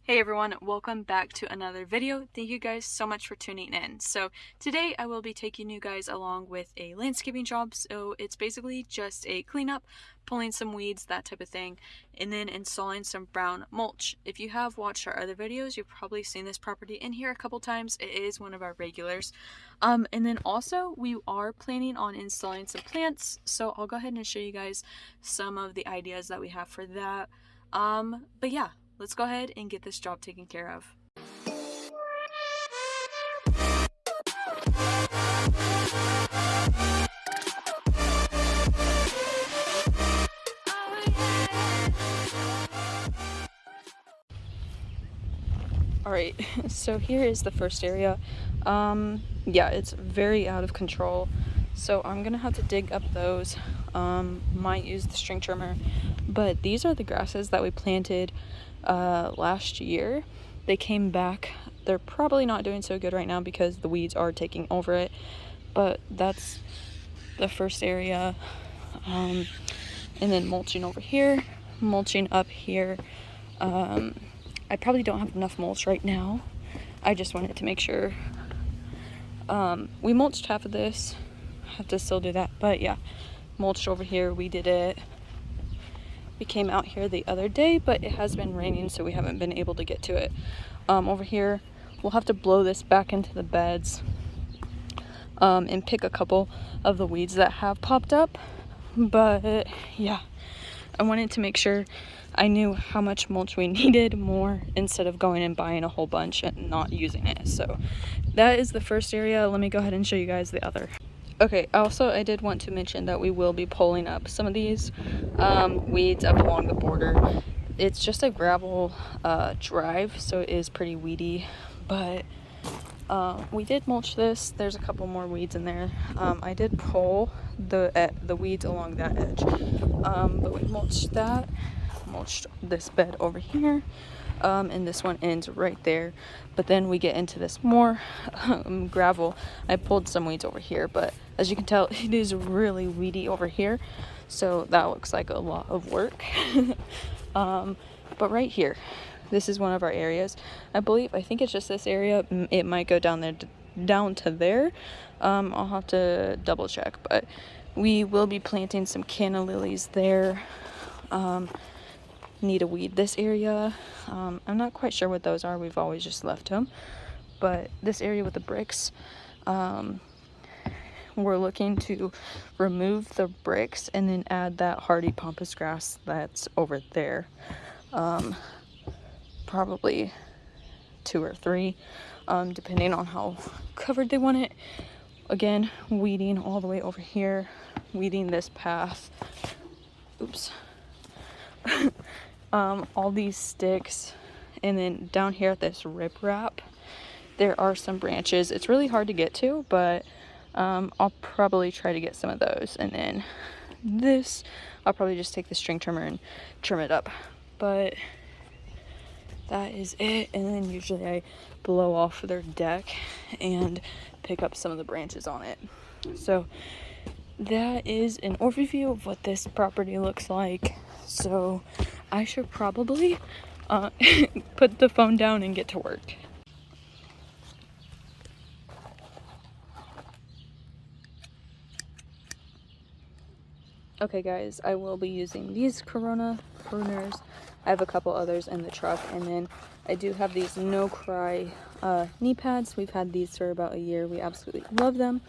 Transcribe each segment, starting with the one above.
Hey everyone, welcome back to another video. Thank you guys so much for tuning in. So today I will be taking you guys along with a landscaping job. So it's basically just a cleanup, pulling some weeds, that type of thing, and then installing some brown mulch. If you have watched our other videos, you've probably seen this property in here a couple times. It is one of our regulars. And then also we are planning on installing some plants. So I'll go ahead and show you guys some of the ideas that we have for that. But yeah. Let's go ahead and get this job taken care of. Alright, so here is the first area. Yeah, it's very out of control. So I'm gonna have to dig up those. Might use the string trimmer. But these are the grasses that we planted last year. They came back. They're probably not doing so good right now because the weeds are taking over it. But that's the first area. And then mulching over here, mulching up here. I probably don't have enough mulch right now. I just wanted to make sure. We mulched half of this. Have to still do that, but yeah, mulched over here. We did it. We came out here the other day, but it has been raining, so we haven't been able to get to it. Over here, we'll have to blow this back into the beds and pick a couple of the weeds that have popped up. But yeah, I wanted to make sure I knew how much mulch we needed more instead of going and buying a whole bunch and not using it. So that is the first area. Let me go ahead and show you guys the other. Okay, also I did want to mention that we will be pulling up some of these weeds up along the border. It's just a gravel drive, so it is pretty weedy, but we did mulch this. There's a couple more weeds in there. I did pull the weeds along that edge, but we mulched that. Mulched this bed over here, and this one ends right there. But then we get into this more gravel. I pulled some weeds over here, but as you can tell, it is really weedy over here, so that looks like a lot of work. But right here, this is one of our areas. I think it's just this area. It might go down there, down to there. I'll have to double check, but we will be planting some canna lilies there. Need to weed this area. I'm not quite sure what those are. We've always just left them. But this area with the bricks, we're looking to remove the bricks and then add that hardy pampas grass that's over there. Probably 2 or 3, depending on how covered they want it. Again, weeding all the way over here, weeding this path. Oops. All these sticks, and then down here at this riprap there are some branches. It's really hard to get to, but I'll probably try to get some of those, and then this I'll probably just take the string trimmer and trim it up. But that is it. And then usually I blow off their deck and pick up some of the branches on it. So that is an overview of what this property looks like. So I should probably put the phone down and get to work. Okay guys, I will be using these Corona pruners. I have a couple others in the truck, and then I do have these No Cry knee pads. We've had these for about a year. We absolutely love them.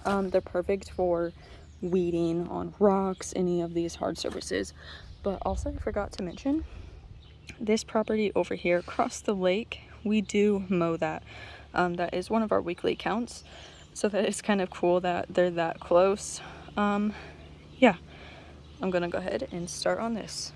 They're perfect for weeding on rocks, any of these hard surfaces. But also I forgot to mention, this property over here across the lake, we do mow that. That is one of our weekly counts, so that is kind of cool that they're that close. Yeah, I'm gonna go ahead and start on this.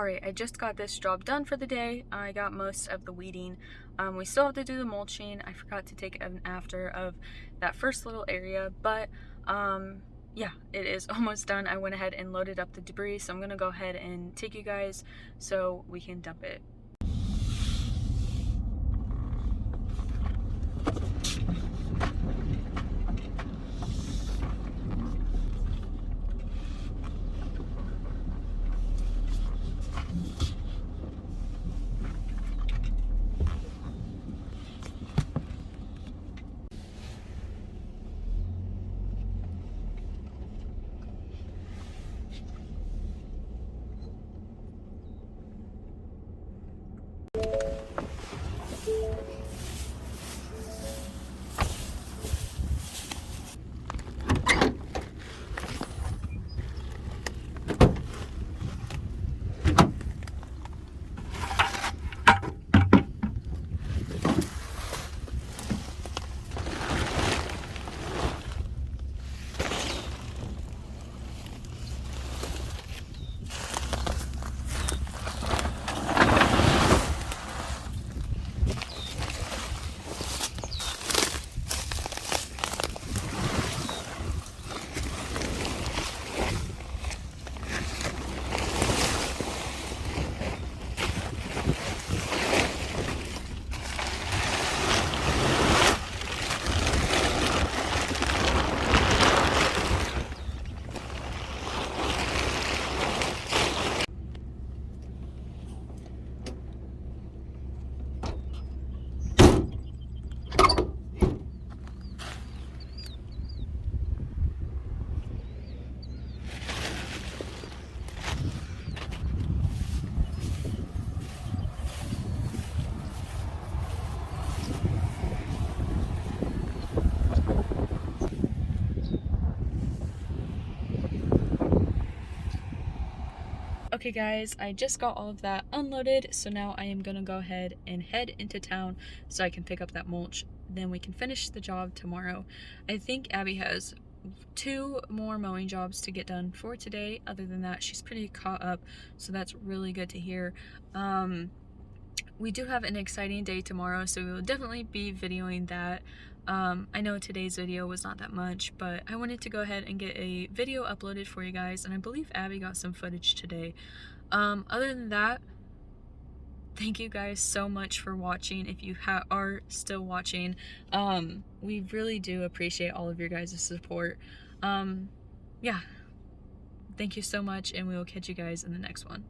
Alright, I just got this job done for the day. I got most of the weeding. We still have to do the mulching. I forgot to take an after of that first little area, but yeah, it is almost done. I went ahead and loaded up the debris, so I'm gonna go ahead and take you guys so we can dump it. Okay guys, I just got all of that unloaded, so now I am gonna go ahead and head into town so I can pick up that mulch. Then we can finish the job tomorrow. I think Abby has 2 more mowing jobs to get done for today. Other than that, she's pretty caught up, so that's really good to hear. We do have an exciting day tomorrow, so we will definitely be videoing that. I know today's video was not that much, but I wanted to go ahead and get a video uploaded for you guys, and I believe Abby got some footage today. Other than that, thank you guys so much for watching. If you are still watching, we really do appreciate all of your guys' support. Yeah, thank you so much, and we will catch you guys in the next one.